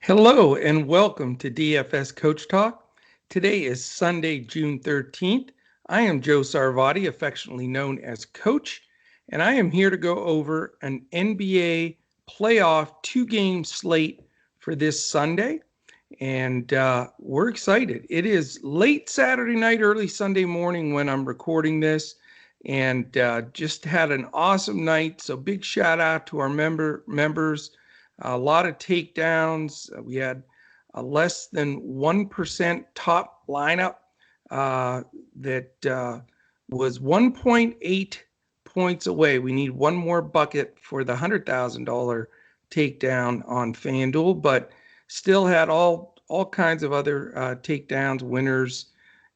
Hello and welcome to DFS Coach Talk. Today is Sunday, June 13th. I am Joe Sarvati, affectionately known as Coach, and I am here to go over an NBA playoff two-game slate for this Sunday. And we're excited. It is late Saturday night, early Sunday morning when I'm recording this, and just had an awesome night. So big shout out to our members. A lot of takedowns. We had a less than 1% top lineup that was 1.8 points away. We need one more bucket for the $100,000 takedown on FanDuel, but still had all kinds of other takedowns, winners.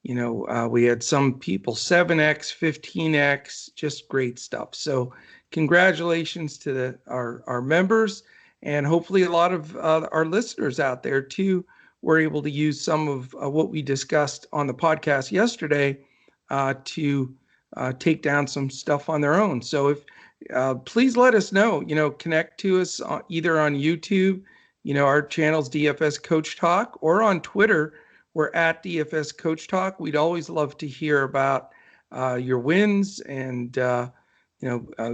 We had some people 7x, 15x, just great stuff. So congratulations to our members. And hopefully a lot of our listeners out there, too, were able to use some of what we discussed on the podcast yesterday to take down some stuff on their own. So if please let us know, connect to us either on YouTube, our channel's DFS Coach Talk, or on Twitter, we're at DFS Coach Talk. We'd always love to hear about your wins and,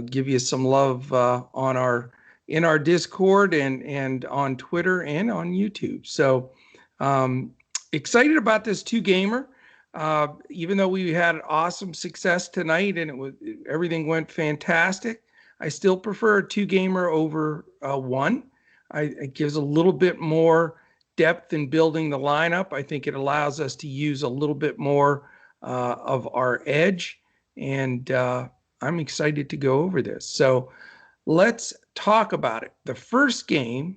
give you some love in our Discord and on Twitter and on YouTube. So excited about this two-gamer. Even though we had awesome success tonight and everything went fantastic, I still prefer a two-gamer over one. It gives a little bit more depth in building the lineup. I think it allows us to use a little bit more of our edge, and I'm excited to go over this. So let's talk about it. The first game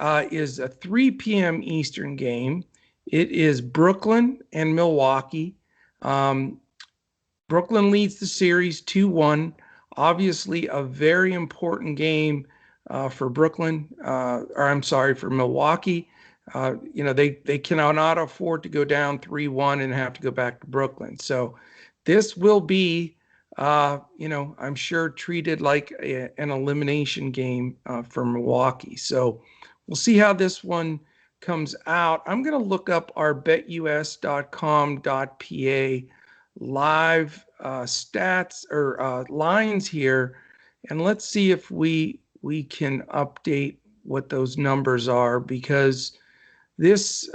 is a 3 p.m. Eastern game. It is Brooklyn and Milwaukee. Brooklyn leads the series 2-1. Obviously, a very important game for Brooklyn, for Milwaukee. They cannot afford to go down 3-1 and have to go back to Brooklyn. So this will be I'm sure treated like an elimination game for Milwaukee. So we'll see how this one comes out. I'm going to look up our betus.com.pa live stats or lines here, and let's see if we can update what those numbers are, because this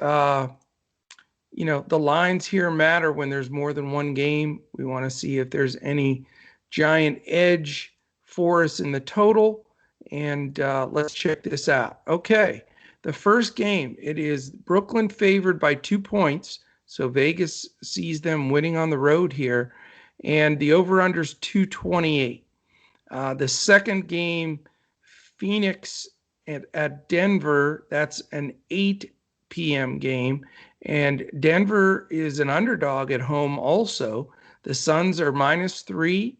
the lines here matter when there's more than one game. We want to see if there's any giant edge for us in the total. And let's check this out. Okay, the first game, it is Brooklyn favored by 2 points. So Vegas sees them winning on the road here. And the over-under is 228. The second game, Phoenix at Denver, that's an 8 p.m. game. And Denver is an underdog at home also. The Suns are -3,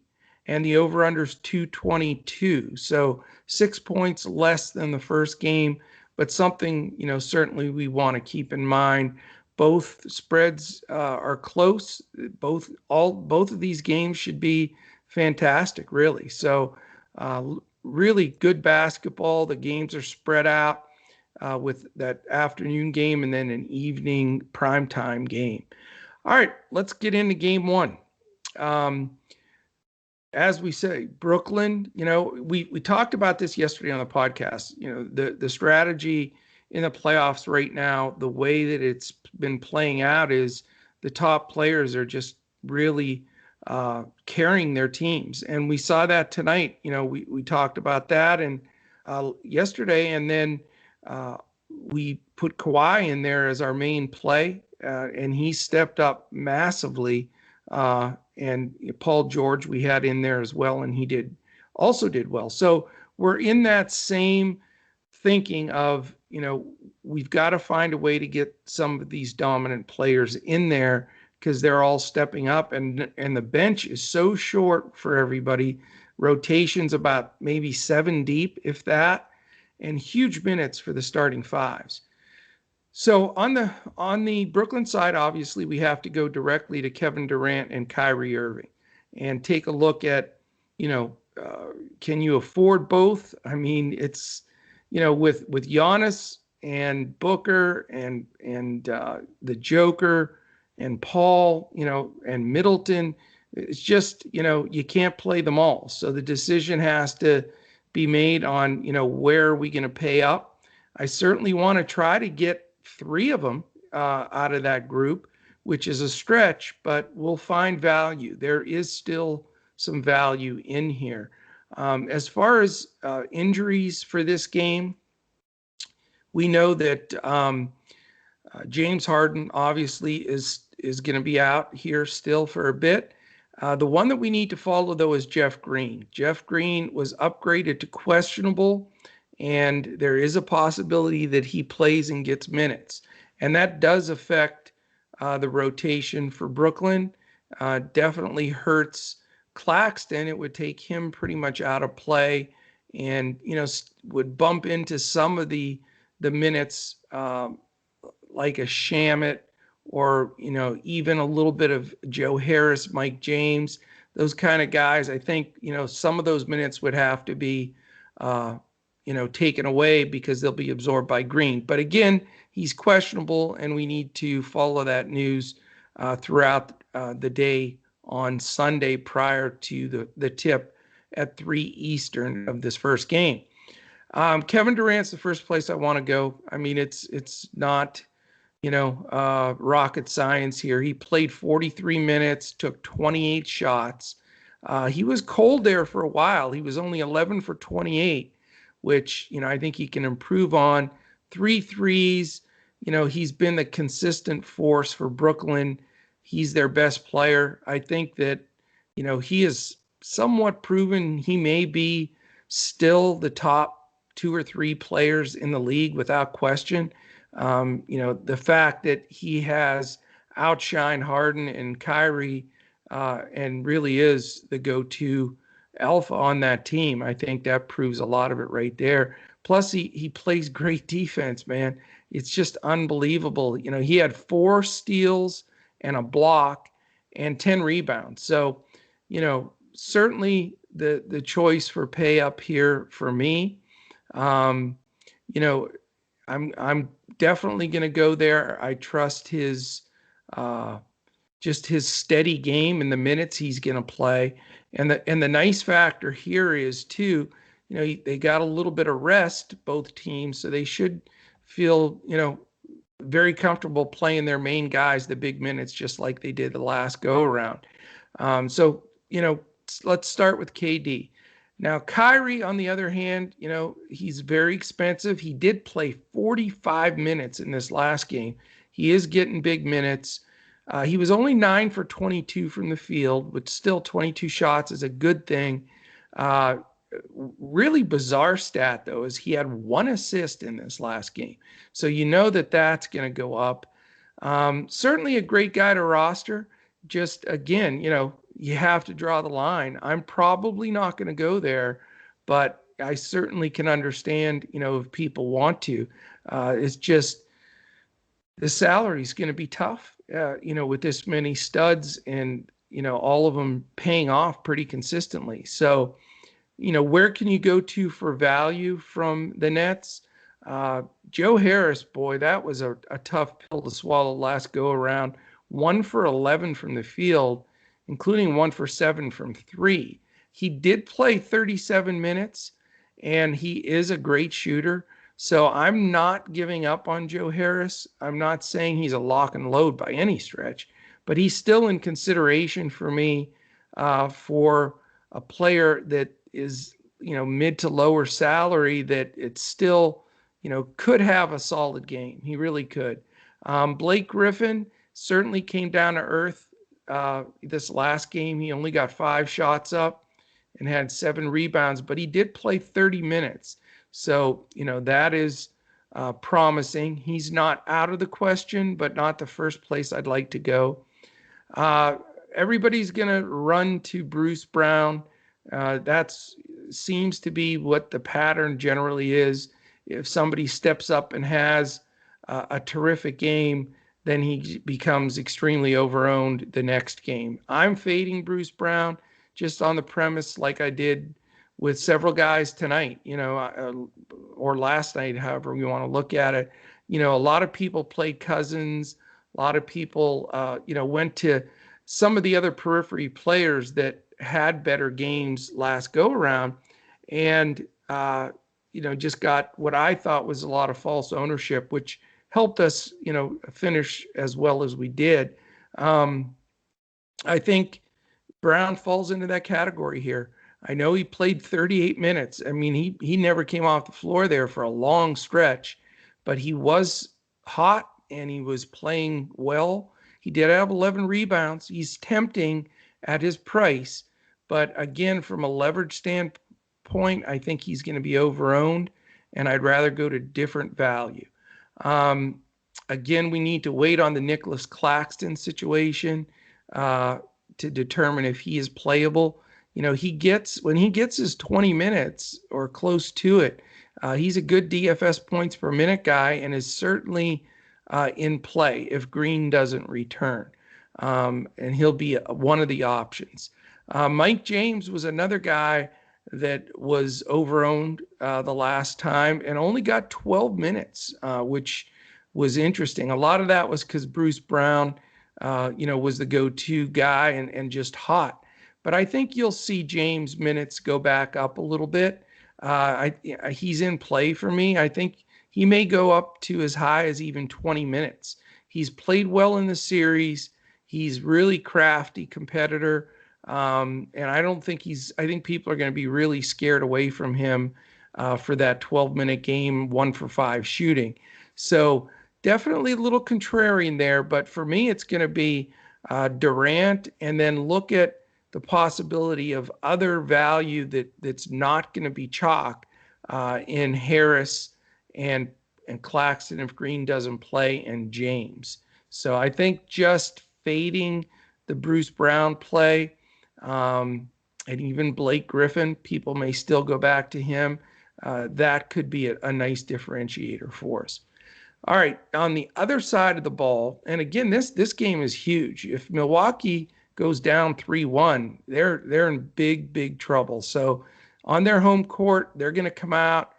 and the over-under is 222. So 6 points less than the first game, but something, certainly we want to keep in mind. Both spreads are close. Both of these games should be fantastic, really. So really good basketball. The games are spread out. With that afternoon game and then an evening primetime game. All right, let's get into game one. As we say, Brooklyn, we talked about this yesterday on the podcast. The strategy in the playoffs right now, the way that it's been playing out is the top players are just really carrying their teams. And we saw that tonight. We talked about that and yesterday, and then we put Kawhi in there as our main play, and he stepped up massively. And Paul George we had in there as well, and he also did well. So we're in that same thinking of, we've got to find a way to get some of these dominant players in there because they're all stepping up, and the bench is so short for everybody. Rotations about maybe 7 deep, if that, and huge minutes for the starting fives. So on the Brooklyn side, obviously we have to go directly to Kevin Durant and Kyrie Irving and take a look at, can you afford both? I mean, it's, with Giannis and Booker and the Joker and Paul, and Middleton. It's just, you can't play them all. So the decision has to be made on, where are we going to pay up? I certainly want to try to get three of them out of that group, which is a stretch, but we'll find value. There is still some value in here. As far as injuries for this game, we know that James Harden obviously is going to be out here still for a bit. The one that we need to follow, though, is Jeff Green. Jeff Green was upgraded to questionable, and there is a possibility that he plays and gets minutes. And that does affect the rotation for Brooklyn. Definitely hurts Claxton. It would take him pretty much out of play and, would bump into some of the minutes like a Shamet or, even a little bit of Joe Harris, Mike James, those kind of guys. I think, some of those minutes would have to be, taken away because they'll be absorbed by Green. But again, he's questionable, and we need to follow that news throughout the day on Sunday prior to the tip at 3 Eastern of this first game. Kevin Durant's the first place I want to go. I mean, it's not, rocket science here. He played 43 minutes, took 28 shots. He was cold there for a while. He was only 11 for 28, which, I think he can improve on. 3 threes. He's been the consistent force for Brooklyn. He's their best player. I think that, he is somewhat proven he may be still the top 2 or 3 players in the league without question. The fact that he has outshined Harden and Kyrie and really is the go-to alpha on that team, I think that proves a lot of it right there. Plus, he plays great defense, man. It's just unbelievable. He had 4 steals and a block and 10 rebounds. So, certainly the choice for pay up here for me. I'm definitely going to go there. I trust his just his steady game and the minutes he's going to play. And the nice factor here is too, they got a little bit of rest, both teams, so they should feel, very comfortable playing their main guys the big minutes, just like they did the last go around. So, let's start with KD. Now, Kyrie, on the other hand, he's very expensive. He did play 45 minutes in this last game. He is getting big minutes. He was only 9 for 22 from the field, which still 22 shots is a good thing. Really bizarre stat, though, is he had 1 assist in this last game. So that's going to go up. Certainly a great guy to roster. Just, again, you have to draw the line. I'm probably not going to go there, but I certainly can understand, if people want to. It's just the salary is going to be tough, with this many studs and, all of them paying off pretty consistently. So, where can you go to for value from the Nets? Joe Harris, boy, that was a tough pill to swallow last go around. 1 for 11 from the field, including 1 for 7 from 3. He did play 37 minutes, and he is a great shooter. So I'm not giving up on Joe Harris. I'm not saying he's a lock and load by any stretch, but he's still in consideration for me for a player that is, mid to lower salary, that it's still, could have a solid game. He really could. Blake Griffin certainly came down to earth this last game. He only got 5 shots up and had 7 rebounds, but he did play 30 minutes. So, that is promising. He's not out of the question, but not the first place I'd like to go. Everybody's going to run to Bruce Brown. That seems to be what the pattern generally is. If somebody steps up and has a terrific game, then he becomes extremely overowned the next game. I'm fading Bruce Brown just on the premise, like I did with several guys tonight, or last night, however you want to look at it. A lot of people played Cousins. A lot of people, went to some of the other periphery players that had better games last go around, and just got what I thought was a lot of false ownership, which helped us, finish as well as we did. I think Brown falls into that category here. I know he played 38 minutes. I mean, he never came off the floor there for a long stretch, but he was hot and he was playing well. He did have 11 rebounds. He's tempting at his price, but again, from a leverage standpoint, I think he's going to be overowned, and I'd rather go to different value. Again, we need to wait on the Nicholas Claxton situation to determine if he is playable. When he gets his 20 minutes or close to it, he's a good DFS points per minute guy and is certainly in play if Green doesn't return. And he'll be one of the options. Mike James was another guy that was overowned the last time and only got 12 minutes, which was interesting. A lot of that was because Bruce Brown, was the go-to guy and just hot. But I think you'll see James' minutes go back up a little bit. He's in play for me. I think he may go up to as high as even 20 minutes. He's played well in the series. He's really crafty competitor. And I think people are going to be really scared away from him for that 12-minute game, 1 for 5 shooting. So definitely a little contrarian there, but for me, it's going to be Durant, and then look at the possibility of other value that's not going to be chalk in Harris and Claxton if Green doesn't play, and James. So I think just fading the Bruce Brown play, and even Blake Griffin, people may still go back to him. That could be a nice differentiator for us. All right, on the other side of the ball, and again, this game is huge. If Milwaukee goes down 3-1, they're in big trouble. So on their home court, they're going to come out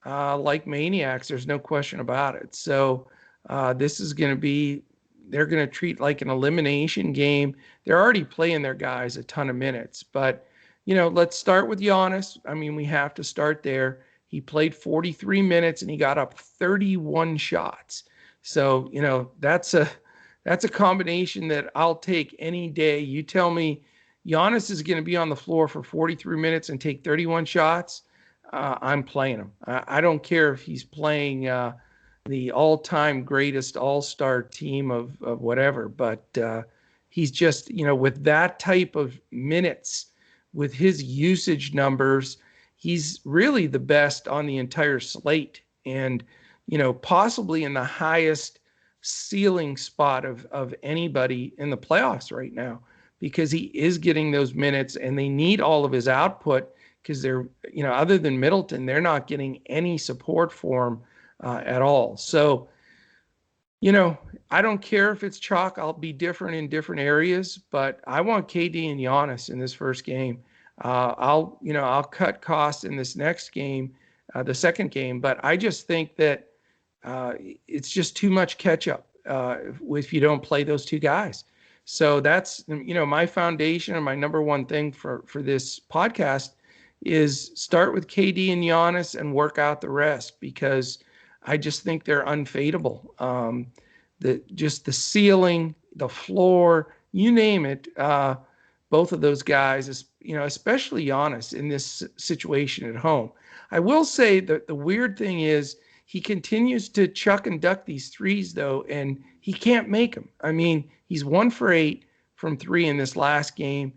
like maniacs. There's no question about it. So this is going to be, they're going to treat like an elimination game. They're already playing their guys a ton of minutes. But, let's start with Giannis. I mean, we have to start there. He played 43 minutes and he got up 31 shots. So, that's a combination that I'll take any day. You tell me Giannis is going to be on the floor for 43 minutes and take 31 shots, I'm playing him. I don't care if he's playing the all-time greatest all-star team of whatever, but he's just, with that type of minutes, with his usage numbers, he's really the best on the entire slate, and, possibly in the highest ceiling spot of anybody in the playoffs right now, because he is getting those minutes and they need all of his output, because they're, other than Middleton, they're not getting any support for him at all. So, I don't care if it's chalk. I'll be different in different areas, but I want KD and Giannis in this first game. I'll cut costs in this next game, the second game, but I just think that it's just too much catch up if you don't play those two guys. So that's, my foundation and my number one thing for this podcast is start with KD and Giannis and work out the rest, because I just think they're unfadable. The ceiling, the floor, you name it, both of those guys, especially Giannis in this situation at home. I will say that the weird thing is he continues to chuck and duck these threes, though, and he can't make them. I mean, he's 1 for 8 from 3 in this last game.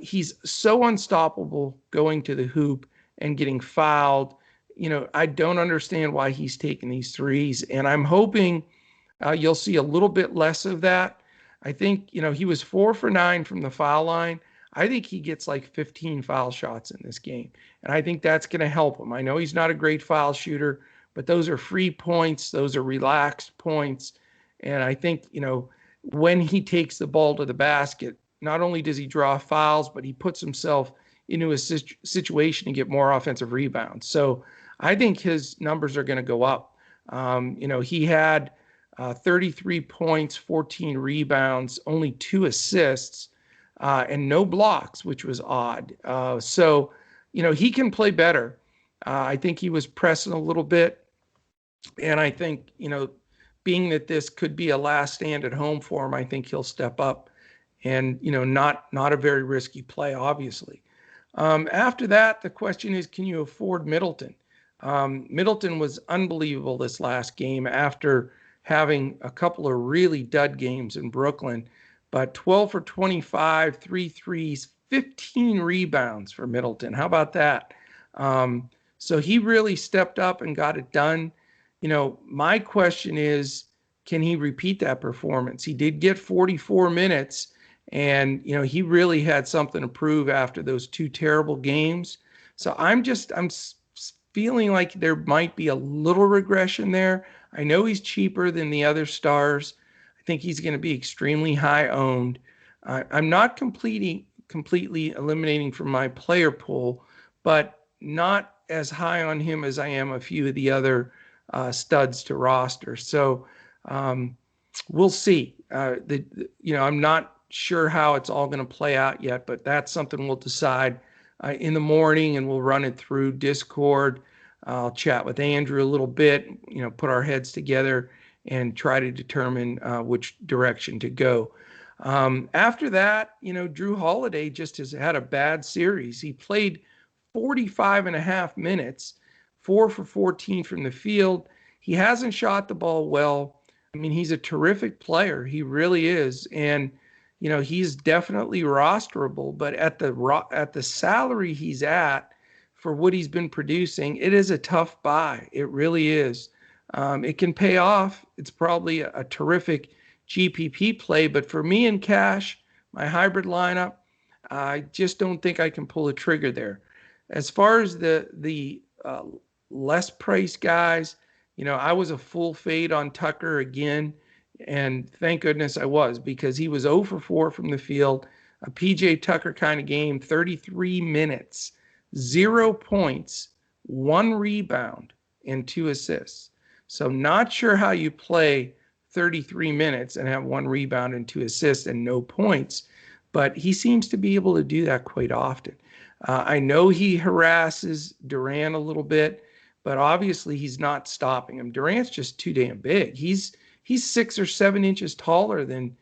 He's so unstoppable going to the hoop and getting fouled. I don't understand why he's taking these threes, and I'm hoping you'll see a little bit less of that. I think, he was 4 for 9 from the foul line. I think he gets like 15 foul shots in this game, and I think that's going to help him. I know he's not a great foul shooter, but those are free points. Those are relaxed points. And I think, when he takes the ball to the basket, not only does he draw fouls, but he puts himself into a situation to get more offensive rebounds. So I think his numbers are going to go up. He had 33 points, 14 rebounds, only 2 assists, and no blocks, which was odd. So he can play better. I think he was pressing a little bit. And I think, being that this could be a last stand at home for him, I think he'll step up and, not a very risky play, obviously. After that, the question is, can you afford Middleton? Middleton was unbelievable this last game after having a couple of really dud games in Brooklyn, but 12 for 25, 3 threes, 15 rebounds for Middleton. How about that? So he really stepped up and got it done. My question is, can he repeat that performance? He did get 44 minutes, and, he really had something to prove after those 2 terrible games. So I'm feeling like there might be a little regression there. I know he's cheaper than the other stars. I think he's going to be extremely high owned. I'm not completely eliminating from my player pool, but not as high on him as I am a few of the other studs to roster. So we'll see. I'm not sure how it's all going to play out yet, but that's something we'll decide in the morning, and we'll run it through Discord. I'll chat with Andrew a little bit, put our heads together and try to determine which direction to go. After that, Drew Holiday just has had a bad series. He played 45 and a half minutes, 4 for 14 from the field. He hasn't shot the ball well. I mean, he's a terrific player. He really is. And, he's definitely rosterable, but at the salary he's at for what he's been producing, it is a tough buy. It really is. It can pay off. It's probably a terrific GPP play, but for me in cash, my hybrid lineup, I just don't think I can pull a trigger there. As far as the less priced guys, I was a full fade on Tucker again, and thank goodness I was, because he was 0 for 4 from the field, a PJ Tucker kind of game, 33 minutes, 0 points, 1 rebound, and 2 assists. So not sure how you play 33 minutes and have 1 rebound and 2 assists and no points, but he seems to be able to do that quite often. I know he harasses Durant a little bit, but obviously he's not stopping him. Durant's just too damn big. He's 6 or 7 inches taller than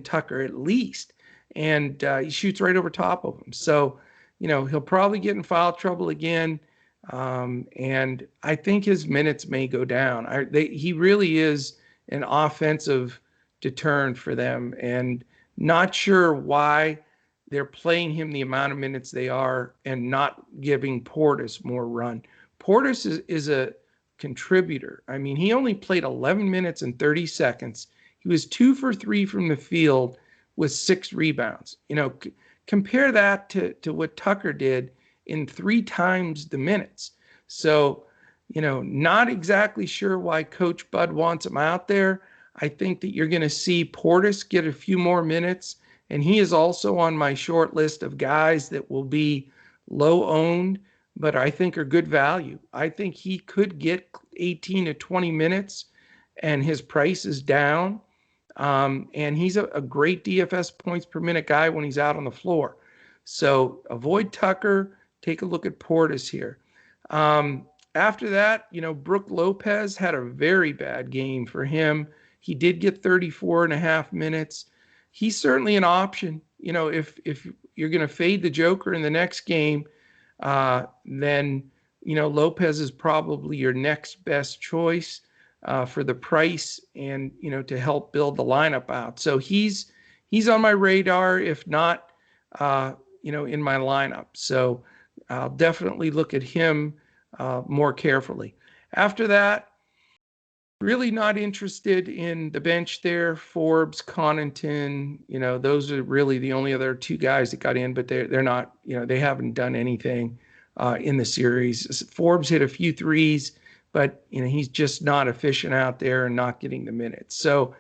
Tucker at least, and he shoots right over top of him. So, he'll probably get in foul trouble again, and I think his minutes may go down. He really is an offensive deterrent for them, and not sure why they're playing him the amount of minutes they are and not giving Portis more run. Portis is a contributor. I mean, he only played 11 minutes and 30 seconds. He was 2 for 3 from the field with 6 rebounds. Compare that to what Tucker did in 3 times the minutes. So, not exactly sure why Coach Bud wants him out there. I think that you're going to see Portis get a few more minutes, and he is also on my short list of guys that will be low owned, but I think are good value. I think he could get 18 to 20 minutes, and his price is down. And he's a great DFS points per minute guy when he's out on the floor. So avoid Tucker. Take a look at Portis here. After that, Brook Lopez had a very bad game for him. He did get 34 and a half minutes. He's certainly an option. If you're going to fade the Joker in the next game, then, Lopez is probably your next best choice for the price and, to help build the lineup out. So he's on my radar, if not, in my lineup. So I'll definitely look at him more carefully. After that, really not interested in the bench there. Forbes, Connaughton, those are really the only other 2 guys that got in, but they're not, they haven't done anything in the series. Forbes hit a few threes, but he's just not efficient out there and not getting the minutes. So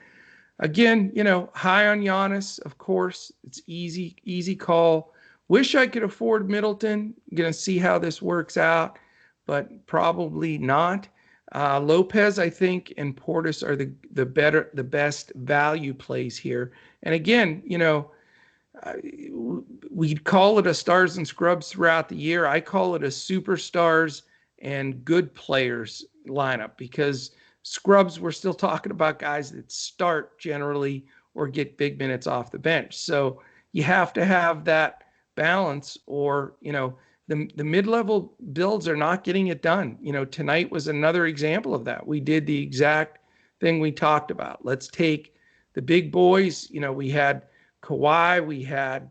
again, high on Giannis, of course. It's easy call. Wish I could afford Middleton. Going to see how this works out, but probably not. Lopez, I think, and Portis are the best value plays here. And again, we call it a stars and scrubs throughout the year. I call it a superstars and good players lineup, because scrubs, we're still talking about guys that start generally or get big minutes off the bench. So you have to have that balance, or, the mid-level builds are not getting it done. Tonight was another example of that. We did the exact thing we talked about. Let's take the big boys. We had Kawhi, we had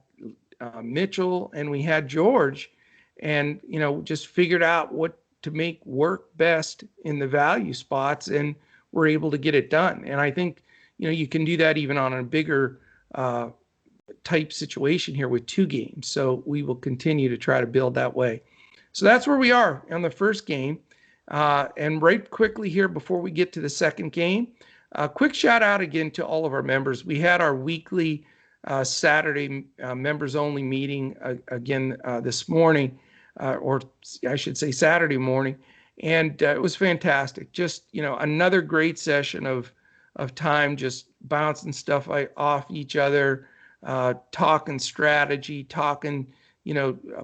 Mitchell, and we had George, and just figured out what to make work best in the value spots, and we're able to get it done. And I think you can do that even on a bigger type situation here with 2 games. So we will continue to try to build that way. So that's where we are on the first game. And right quickly here before we get to the second game, a quick shout out again to all of our members. We had our weekly Saturday members only meeting again this morning, or I should say Saturday morning. And it was fantastic. Just, another great session of time, just bouncing stuff off each other, talking strategy, talking,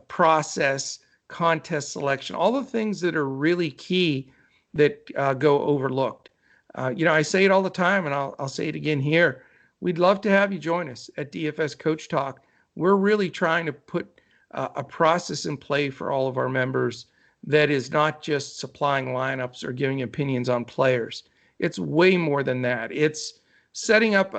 process, contest selection, all the things that are really key that go overlooked. I say it all the time, and I'll say it again here. We'd love to have you join us at DFS Coach Talk. We're really trying to put a process in play for all of our members that is not just supplying lineups or giving opinions on players. It's way more than that. It's setting up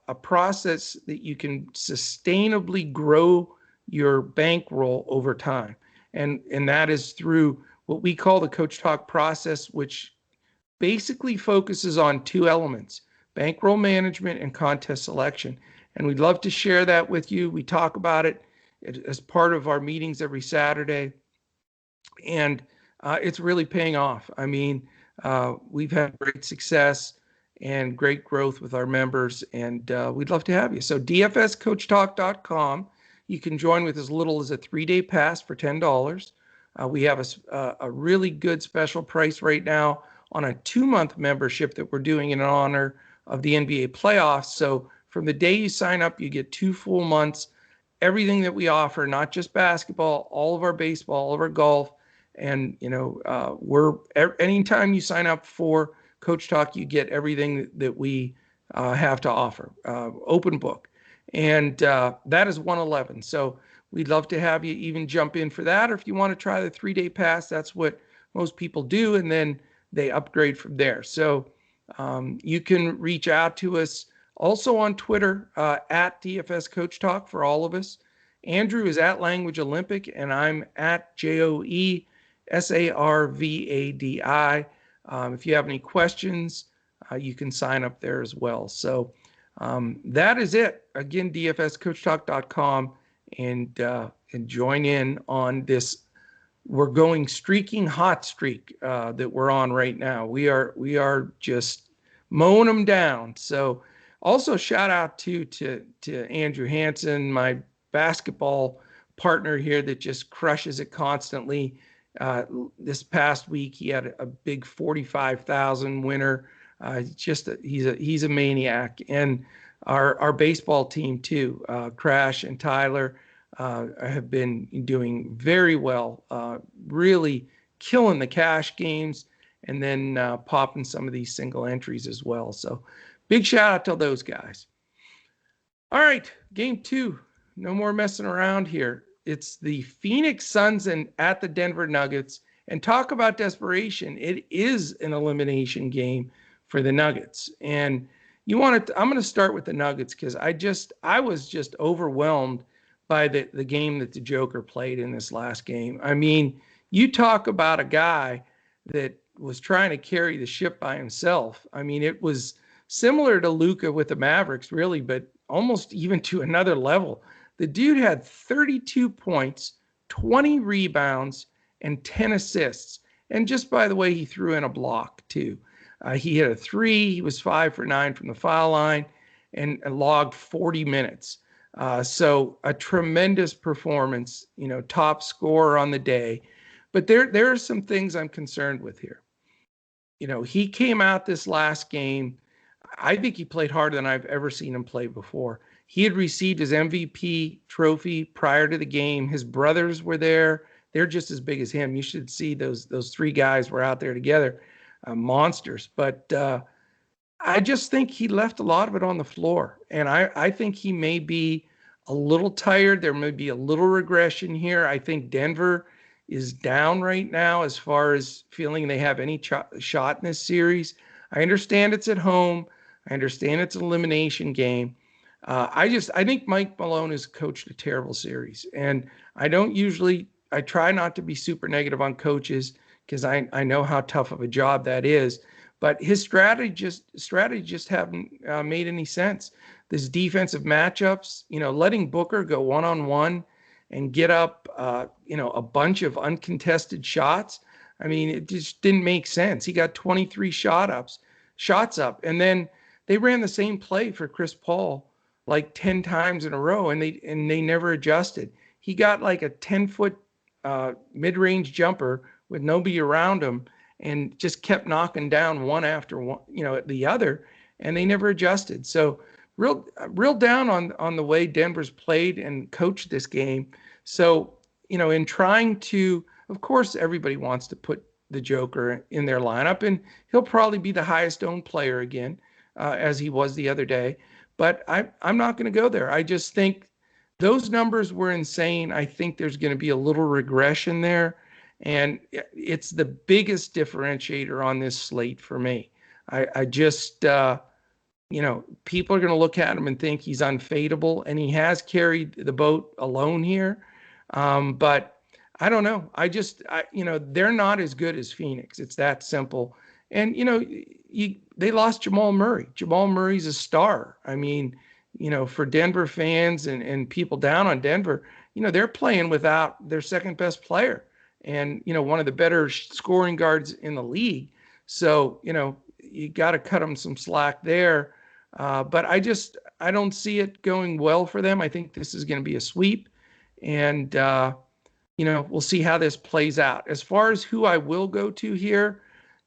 a process that you can sustainably grow your bankroll over time. And that is through what we call the Coach Talk process, which basically focuses on 2 elements: bankroll management and contest selection. And we'd love to share that with you. We talk about it as part of our meetings every Saturday. And it's really paying off. I mean, we've had great success and great growth with our members, and we'd love to have you. So dfscoachtalk.com. You can join with as little as a 3-day pass for $10. We have a really good special price right now on a 2-month membership that we're doing in honor of the NBA playoffs. So from the day you sign up, you get 2 full months, everything that we offer, not just basketball, all of our baseball, all of our golf. And, anytime you sign up for Coach Talk, you get everything that we have to offer, open book. And that is $111. So we'd love to have you even jump in for that. Or if you want to try the 3-day pass, that's what most people do. And then they upgrade from there. So you can reach out to us also on Twitter at DFS Coach Talk for all of us. Andrew is at Language Olympic, and I'm at JoeSarvadi. If you have any questions, you can sign up there as well. So that is it. Again, dfscoachtalk.com, and join in on this. We're going streaking hot streak that we're on right now. We are just mowing them down. So also shout out to Andrew Hansen, my basketball partner here that just crushes it constantly. This past week, he had a big 45,000 winner. He's a maniac. And our baseball team too, Crash and Tyler, have been doing very well, really killing the cash games, and then popping some of these single entries as well. So big shout out to those guys. All right, game 2. No more messing around here. It's the Phoenix Suns and at the Denver Nuggets. And talk about desperation. It is an elimination game for the Nuggets. And I'm going to start with the Nuggets because I was just overwhelmed by the game that the Joker played in this last game. I mean, you talk about a guy that was trying to carry the ship by himself. I mean, it was similar to Luka with the Mavericks, really, but almost even to another level. The dude had 32 points, 20 rebounds, and 10 assists. And just by the way, he threw in a block too. He hit a 3. He was 5 for 9 from the foul line and logged 40 minutes. So a tremendous performance, top scorer on the day. But there are some things I'm concerned with here. He came out this last game. I think he played harder than I've ever seen him play before. He had received his MVP trophy prior to the game. His brothers were there. They're just as big as him. You should see those three guys were out there together, monsters. But I just think he left a lot of it on the floor. And I think he may be a little tired. There may be a little regression here. I think Denver is down right now as far as feeling they have any shot in this series. I understand it's at home. I understand it's an elimination game. I think Mike Malone has coached a terrible series. And I try not to be super negative on coaches because I know how tough of a job that is. But his strategy just haven't made any sense. This defensive matchups, letting Booker go one-on-one and get up, a bunch of uncontested shots. I mean, it just didn't make sense. He got 23 shots up, and then they ran the same play for Chris Paul like 10 times in a row, and they never adjusted. He got like a 10-foot mid-range jumper with nobody around him, and just kept knocking down one after one, the other, and they never adjusted. So real down on the way Denver's played and coached this game. So, in trying to, of course, everybody wants to put the Joker in their lineup, and he'll probably be the highest owned player again, as he was the other day. But I'm not going to go there. I just think those numbers were insane. I think there's going to be a little regression there. And it's the biggest differentiator on this slate for me. I just, people are going to look at him and think he's unfadable, and he has carried the boat alone here. But I don't know. They're not as good as Phoenix. It's that simple. And, they lost Jamal Murray. Jamal Murray's a star. I mean, for Denver fans and people down on Denver, they're playing without their second best player. And, one of the better scoring guards in the league. So, you got to cut them some slack there. But I don't see it going well for them. I think this is going to be a sweep. And, we'll see how this plays out. As far as who I will go to here,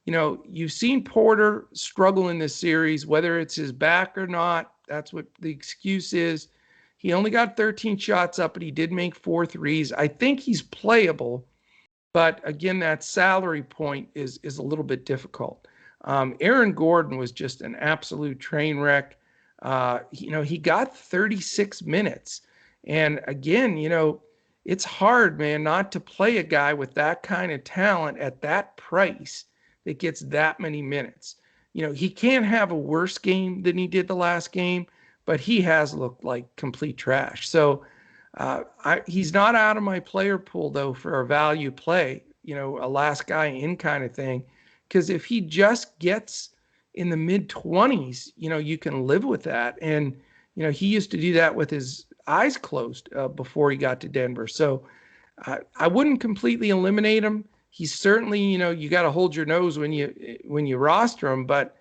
you've seen Porter struggle in this series, whether it's his back or not. That's what the excuse is. He only got 13 shots up, but he did make 4 threes. I think he's playable. But again, that salary point is a little bit difficult. Aaron Gordon was just an absolute train wreck. He got 36 minutes. And again, it's hard, man, not to play a guy with that kind of talent at that price that gets that many minutes. He can't have a worse game than he did the last game, but he has looked like complete trash. So he's not out of my player pool, though, for a value play, a last guy in kind of thing. Because if he just gets in the mid-20s, you can live with that. And, he used to do that with his eyes closed before he got to Denver. So I wouldn't completely eliminate him. He's certainly, you got to hold your nose when you roster him, but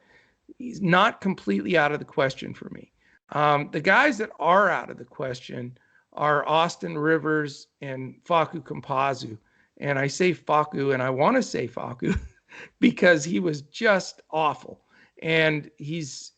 he's not completely out of the question for me. The guys that are out of the question are Austin Rivers and Facu Campazzo. And I say Facu, and I want to say Facu because he was just awful. And he's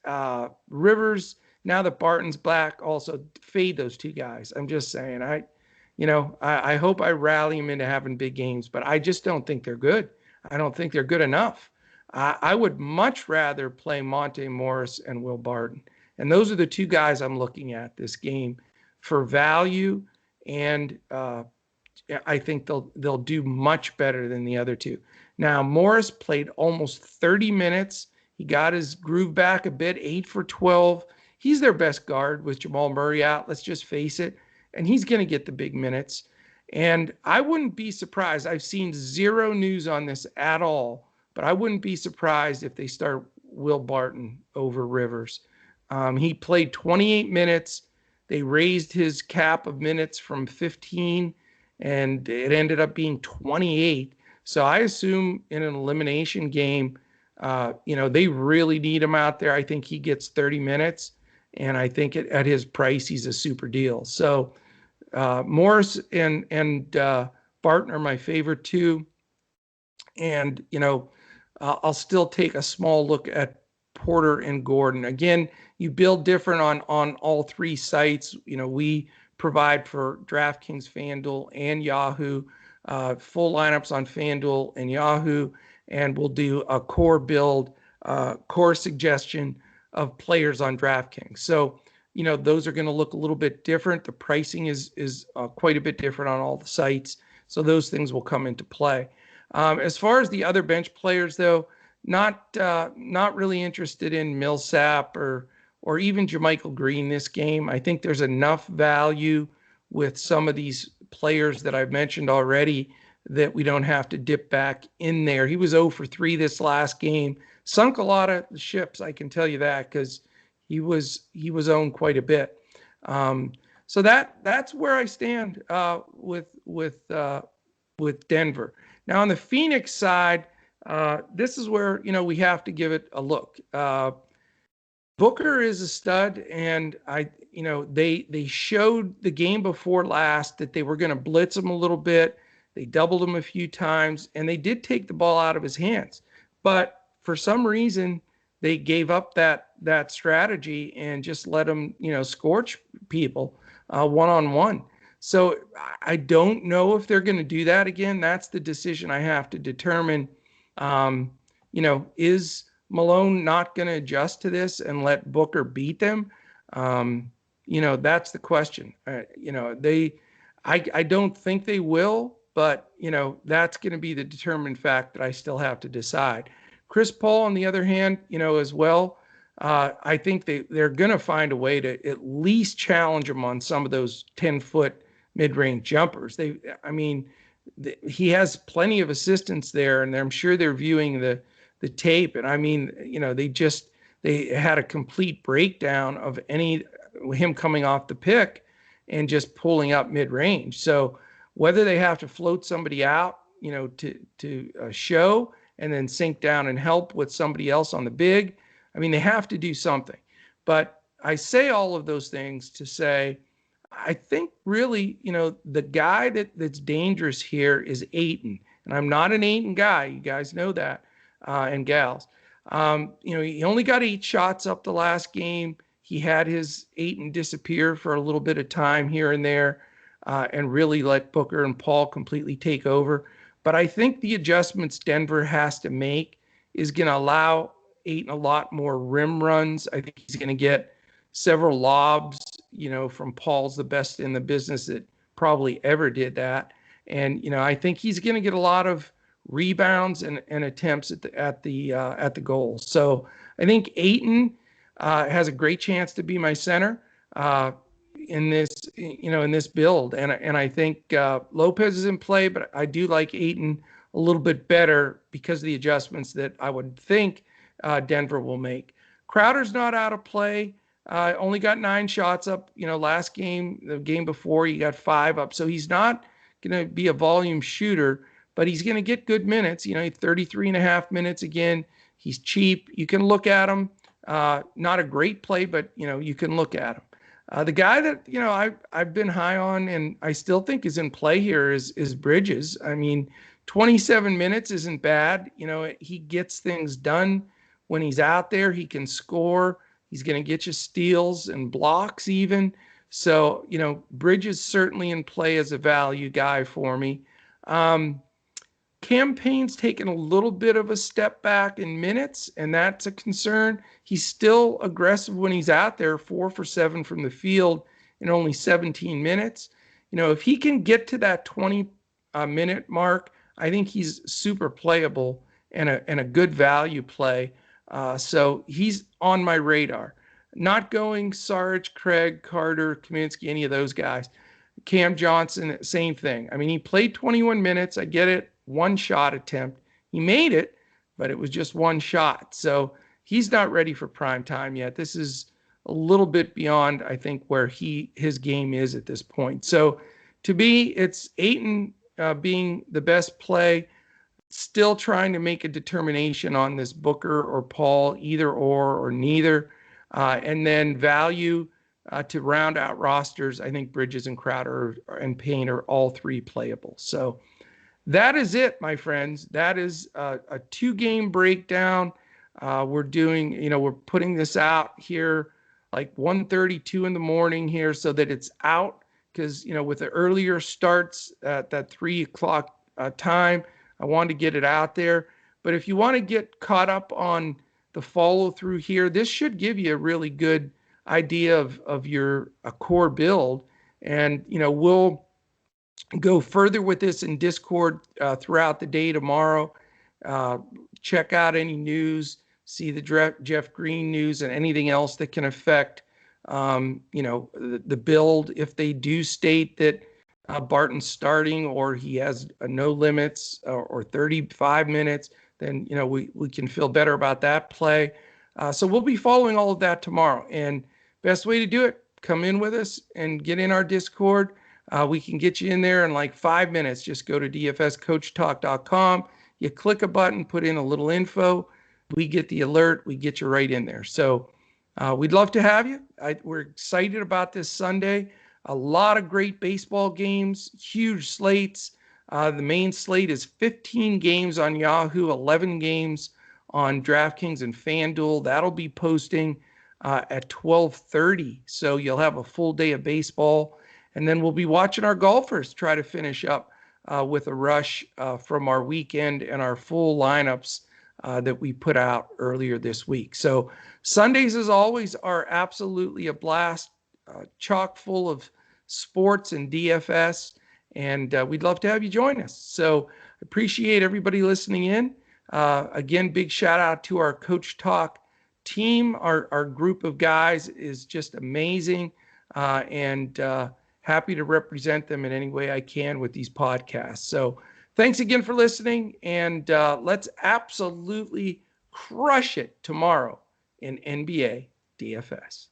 Rivers, now that Barton's back, also fade those two guys. I'm just saying, I hope I rally him into having big games, but I just don't think they're good. I don't think they're good enough. I would much rather play Monte Morris and Will Barton. And those are the two guys I'm looking at this game for value, and I think they'll do much better than the other two. Now, Morris played almost 30 minutes. He got his groove back a bit, 8 for 12. He's their best guard with Jamal Murray out, let's just face it, and he's going to get the big minutes. And I wouldn't be surprised. I've seen zero news on this at all, but I wouldn't be surprised if they start Will Barton over Rivers. He played 28 minutes. They raised his cap of minutes from 15, and it ended up being 28. So I assume in an elimination game, they really need him out there. I think he gets 30 minutes. And I think at his price, he's a super deal. So Morris and Barton are my favorite two. And, I'll still take a small look at Porter and Gordon. Again, you build different on all three sites. We provide for DraftKings, FanDuel, and Yahoo, full lineups on FanDuel and Yahoo, and we'll do a core build, core suggestion of players on DraftKings. So, those are going to look a little bit different. The pricing is quite a bit different on all the sites. So those things will come into play. As far as the other bench players, though, not really interested in Millsap or even JaMychal Green this game. I think there's enough value with some of these players that I've mentioned already that we don't have to dip back in there. He was 0 for 3 this last game, sunk a lot of ships, I can tell you that, because he was owned quite a bit. So that's where I stand with Denver. Now on the Phoenix side, this is where we have to give it a look. Booker is a stud, and they showed the game before last that they were going to blitz him a little bit. They doubled him a few times, and they did take the ball out of his hands. But for some reason, they gave up that strategy and just let him scorch people one-on-one. So I don't know if they're going to do that again. That's the decision I have to determine. Is Malone not going to adjust to this and let Booker beat them? That's the question. I don't think they will, but that's going to be the determined fact that I still have to decide. Chris Paul, on the other hand, as well, I think they're going to find a way to at least challenge him on some of those 10-foot mid-range jumpers. He has plenty of assistance there, and I'm sure they're viewing the tape. And they had a complete breakdown of him coming off the pick and just pulling up mid-range. So whether they have to float somebody out, to show and then sink down and help with somebody else on the big, they have to do something. But I say all of those things to say, I think really, the guy that's dangerous here is Ayton. And I'm not an Ayton guy. You guys know that, and gals. He only got 8 shots up the last game. He had his Ayton disappear for a little bit of time here and there, and really let Booker and Paul completely take over. But I think the adjustments Denver has to make is going to allow Ayton a lot more rim runs. I think he's going to get several lobs, from Paul's the best in the business that probably ever did that. And, I think he's going to get a lot of rebounds and attempts at the goal. So I think Ayton has a great chance to be my center in this build. And I think Lopez is in play, but I do like Ayton a little bit better because of the adjustments that I would think Denver will make. Crowder's not out of play. Only got 9 shots up, last game, the game before he got 5 up. So he's not going to be a volume shooter, but he's going to get good minutes, 33 and a half minutes again. He's cheap. You can look at him. Not a great play, but, you can look at him. The guy that, I've been high on and I still think is in play here is Bridges. 27 minutes isn't bad. He gets things done when he's out there. He can score. He's going to get you steals and blocks even. So, Bridges certainly in play as a value guy for me. Cam Payne's taken a little bit of a step back in minutes, and that's a concern. He's still aggressive when he's out there, 4 for 7 from the field in only 17 minutes. If he can get to that 20-minute mark, I think he's super playable and a good value play. So he's on my radar. Not going Sarge, Craig, Carter, Kaminsky, any of those guys. Cam Johnson, same thing. He played 21 minutes. I get it. 1 shot attempt. He made it, but it was just 1 shot. So he's not ready for prime time yet. This is a little bit beyond, I think, where his game is at this point. So to me, it's Ayton being the best play. Still trying to make a determination on this Booker or Paul, either or neither. And then value to round out rosters. I think Bridges and Crowder and Payne are all three playable. So that is it, my friends. That is a 2-game breakdown. We're doing, we're putting this out here like 1:32 in the morning here so that it's out because, with the earlier starts at that 3 o'clock time, I wanted to get it out there. But if you want to get caught up on the follow through here, this should give you a really good idea of your core build. And, we'll go further with this in Discord throughout the day tomorrow. Check out any news, see the Jeff Green news and anything else that can affect, the build. If they do state that Barton's starting or he has no limits or 35 minutes, then, we can feel better about that play. So we'll be following all of that tomorrow. And best way to do it, come in with us and get in our Discord. We can get you in there in like 5 minutes. Just go to dfscoachtalk.com. You click a button, put in a little info. We get the alert. We get you right in there. So we'd love to have you. We're excited about this Sunday. A lot of great baseball games, huge slates. The main slate is 15 games on Yahoo, 11 games on DraftKings and FanDuel. That'll be posting at 12:30. So you'll have a full day of baseball. And then we'll be watching our golfers try to finish up with a rush from our weekend and our full lineups that we put out earlier this week. So Sundays, as always, are absolutely a blast, chock full of sports and DFS. And we'd love to have you join us. So appreciate everybody listening in. Again, big shout out to our Coach Talk team. Our group of guys is just amazing. And happy to represent them in any way I can with these podcasts. So thanks again for listening, and let's absolutely crush it tomorrow in NBA DFS.